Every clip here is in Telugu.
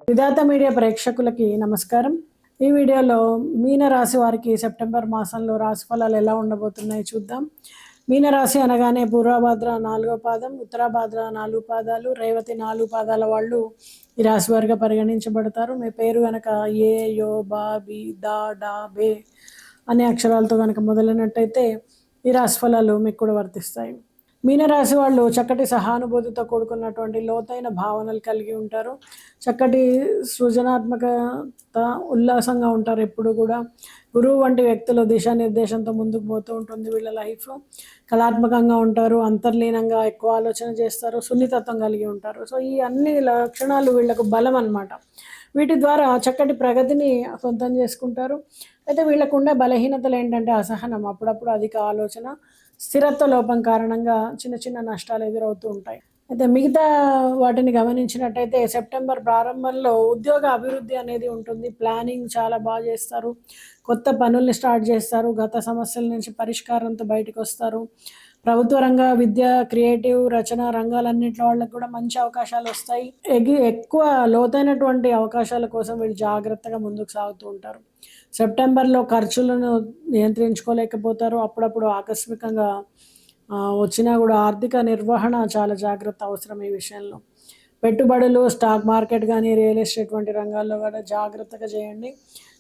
విధాత మీడియా ప్రేక్షకులకి నమస్కారం. ఈ వీడియోలో మీనరాశి వారికి సెప్టెంబర్ మాసంలో రాశి ఫలాలు ఎలా ఉండబోతున్నాయి చూద్దాం. మీనరాశి అనగానే పూర్వభాద్ర 4వ పాదం, ఉత్తరాభాద్ర 4 పాదాలు, రేవతి 4 పాదాల వాళ్ళు ఈ రాశి వారిగా పరిగణించబడతారు. మీ పేరు కనుక ఏ, యో, బా, బి, దా, డా, బే అనే అక్షరాలతో కనుక మొదలైనట్టయితే ఈ రాశి ఫలాలు మీకు కూడా వర్తిస్తాయి. మీనరాశి వాళ్ళు చక్కటి సహానుభూతితో కూడుకున్నటువంటి లోతైన భావనలు కలిగి ఉంటారు. చక్కటి సృజనాత్మకత, ఉల్లాసంగా ఉంటారు. ఎప్పుడు కూడా గురువు వంటి వ్యక్తులు దిశానిర్దేశంతో ముందుకు పోతూ ఉంటుంది వీళ్ళ లైఫ్. కళాత్మకంగా ఉంటారు, అంతర్లీనంగా ఎక్కువ ఆలోచన చేస్తారు, సున్నితత్వం కలిగి ఉంటారు. సో ఈ అన్ని లక్షణాలు వీళ్ళకు బలం అన్నమాట. వీటి ద్వారా చక్కటి ప్రగతిని సొంతం చేసుకుంటారు. అయితే వీళ్ళకు ఉండే బలహీనతలు ఏంటంటే అసహనం, అప్పుడప్పుడు అధిక ఆలోచన, స్థిరత్వ లోపం కారణంగా చిన్న చిన్న నష్టాలు ఎదురవుతూ ఉంటాయి. అయితే మిగతా వాటిని గమనించినట్టయితే సెప్టెంబర్ ప్రారంభంలో ఉద్యోగ అభివృద్ధి అనేది ఉంటుంది. ప్లానింగ్ చాలా బాగా చేస్తారు, కొత్త పనుల్ని స్టార్ట్ చేస్తారు, గత సమస్యల నుంచి పరిష్కారంతో బయటకు వస్తారు. ప్రభుత్వ రంగ విద్య, క్రియేటివ్, రచన రంగాలన్నింటి వాళ్ళకు కూడా మంచి అవకాశాలు వస్తాయి. ఎక్కువ లోతైనటువంటి అవకాశాల కోసం వీళ్ళు జాగ్రత్తగా ముందుకు సాగుతూ ఉంటారు. సెప్టెంబర్లో ఖర్చులను నియంత్రించుకోలేకపోతారు. అప్పుడప్పుడు ఆకస్మికంగా వచ్చినా కూడా ఆర్థిక నిర్వహణ చాలా జాగ్రత్త అవసరం ఈ విషయంలో. పెట్టుబడులు, స్టాక్ మార్కెట్ కానీ, రియల్ ఎస్టేట్ వంటి రంగాల్లో కూడా జాగ్రత్తగా చేయండి.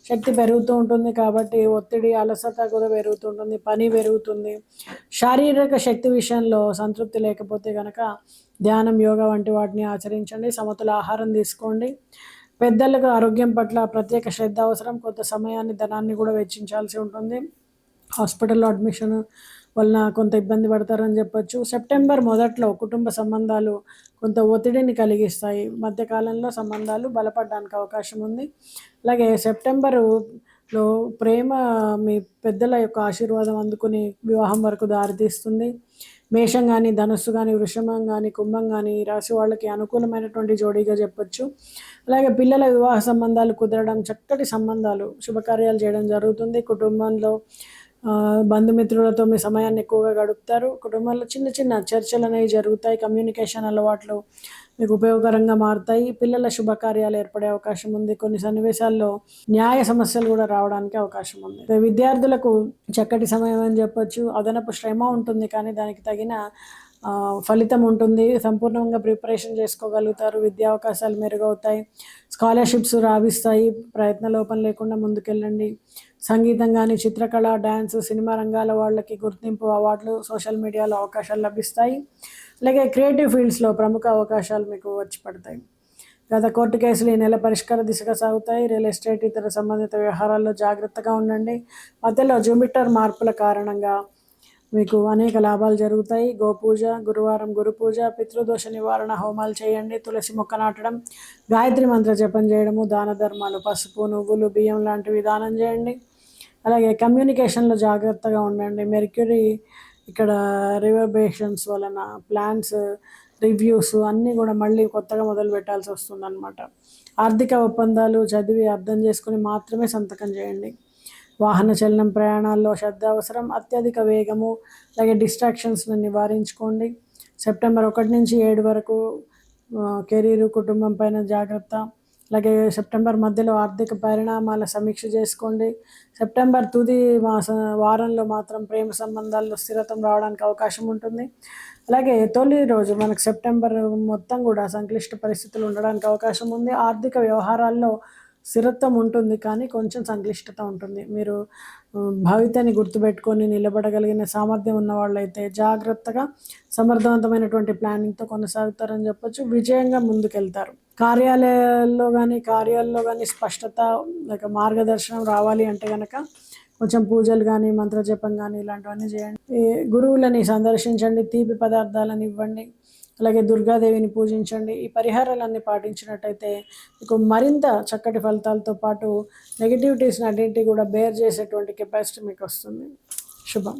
శక్తి పెరుగుతూ ఉంటుంది కాబట్టి ఒత్తిడి, అలసట కూడా పెరుగుతుంటుంది, పని పెరుగుతుంది. శారీరక శక్తి విషయంలో సంతృప్తి లేకపోతే కనుక ధ్యానం, యోగా వంటి వాటిని ఆచరించండి. సమతుల ఆహారం తీసుకోండి. పెద్దలకు ఆరోగ్యం పట్ల ప్రత్యేక శ్రద్ధ అవసరం. కొంత సమయాన్ని, ధనాన్ని కూడా వెచ్చించాల్సి ఉంటుంది. హాస్పిటల్లో అడ్మిషన్ వలన కొంత ఇబ్బంది పడతారని చెప్పొచ్చు. సెప్టెంబర్ మొదట్లో కుటుంబ సంబంధాలు కొంత ఒత్తిడిని కలిగిస్తాయి. మధ్యకాలంలో సంబంధాలు బలపడడానికి అవకాశం ఉంది. అలాగే సెప్టెంబరులో ప్రేమ మీ పెద్దల యొక్క ఆశీర్వాదం అందుకుని వివాహం వరకు దారితీస్తుంది. మేషం కానీ, ధనుస్సు కానీ, వృషభం కానీ, కుంభం కానీ ఈ రాశి వాళ్ళకి అనుకూలమైనటువంటి జోడీగా చెప్పొచ్చు. అలాగే పిల్లల వివాహ సంబంధాలు కుదరడం, చక్కటి సంబంధాలు, శుభకార్యాలు చేయడం జరుగుతుంది. కుటుంబంలో బంధుమిత్రులతో మీ సమయాన్ని ఎక్కువగా గడుపుతారు. కుటుంబంలో చిన్న చిన్న చర్చలు అనేవి జరుగుతాయి. కమ్యూనికేషన్ అలవాట్లు మీకు ఉపయోగకరంగా మారుతాయి. పిల్లల శుభకార్యాలు ఏర్పడే అవకాశం ఉంది. కొన్ని సన్నివేశాల్లో న్యాయ సమస్యలు కూడా రావడానికి అవకాశం ఉంది. విద్యార్థులకు చక్కటి సమయం అని చెప్పొచ్చు. అదనపు శ్రమ ఉంటుంది కానీ దానికి తగిన ఫలితం ఉంటుంది. సంపూర్ణంగా ప్రిపరేషన్ చేసుకోగలుగుతారు. విద్యా అవకాశాలు మెరుగవుతాయి. స్కాలర్షిప్స్ రావిస్తాయి. ప్రయత్న లోపం లేకుండా ముందుకెళ్ళండి. సంగీతం కానీ, చిత్రకళ, డ్యాన్స్, సినిమా రంగాల వాళ్ళకి గుర్తింపు, అవార్డులు, సోషల్ మీడియాలో అవకాశాలు లభిస్తాయి. అలాగే క్రియేటివ్ ఫీల్డ్స్లో ప్రముఖ అవకాశాలు మీకు వచ్చి పడతాయి. గత కోర్టు కేసులు ఈ నెల పరిష్కార దిశగా సాగుతాయి. రియల్ ఎస్టేట్, ఇతర సంబంధిత వ్యవహారాల్లో జాగ్రత్తగా ఉండండి. మధ్యలో జూపిటర్ మార్పుల కారణంగా మీకు అనేక లాభాలు జరుగుతాయి. గోపూజ, గురువారం గురు పూజ, పితృదోష నివారణ హోమాలు చేయండి. తులసి మొక్క నాటడం, గాయత్రి మంత్ర జపం చేయడము, దాన ధర్మాలు, పసుపు, నువ్వులు, బియ్యం లాంటివి దానం చేయండి. అలాగే కమ్యూనికేషన్లో జాగ్రత్తగా ఉండండి. మెర్క్యూరీ ఇక్కడ రివర్బరేషన్స్ వలన ప్లాన్స్, రివ్యూస్ అన్నీ కూడా మళ్ళీ కొత్తగా మొదలు పెట్టాల్సి వస్తుంది అన్నమాట. ఆర్థిక ఒప్పందాలు చదివి అర్థం చేసుకుని మాత్రమే సంతకం చేయండి. వాహన చలనం, ప్రయాణాల్లో శ్రద్ధ అవసరం. అత్యధిక వేగము, అలాగే డిస్ట్రాక్షన్స్ని నివారించుకోండి. సెప్టెంబర్ 1 నుంచి 7 వరకు కెరీరు, కుటుంబం పైన జాగ్రత్త. అలాగే సెప్టెంబర్ మధ్యలో ఆర్థిక పరిణామాల సమీక్ష చేసుకోండి. సెప్టెంబర్ తుది వారంలో మాత్రం ప్రేమ సంబంధాల్లో స్థిరత్వం రావడానికి అవకాశం ఉంటుంది. అలాగే తొలి రోజు మనకు సెప్టెంబర్ మొత్తం కూడా సంక్లిష్ట పరిస్థితులు ఉండడానికి అవకాశం ఉంది. ఆర్థిక వ్యవహారాల్లో స్థిరత్వం ఉంటుంది కానీ కొంచెం సంక్లిష్టత ఉంటుంది. మీరు భవితని గుర్తుపెట్టుకొని నిలబడగలిగిన సామర్థ్యం ఉన్న వాళ్ళైతే జాగ్రత్తగా సమర్థవంతమైనటువంటి ప్లానింగ్తో కొనసాగుతారని చెప్పొచ్చు. విజయంగా ముందుకెళ్తారు. కార్యాల్లో కానీ స్పష్టత, లేక మార్గదర్శనం రావాలి అంటే కనుక కొంచెం పూజలు కానీ, మంత్రజపం కానీ ఇలాంటివన్నీ చేయండి. గురువులని సందర్శించండి. తీపి పదార్థాలను ఇవ్వండి. అలాగే దుర్గాదేవిని పూజించండి. ఈ పరిహారాలన్నీ పాటించినట్టయితే మీకు మరింత చక్కటి ఫలితాలతో పాటు నెగిటివిటీస్ని అన్నింటినీ కూడా బేర్ చేసేటువంటి కెపాసిటీ మీకు వస్తుంది. శుభం.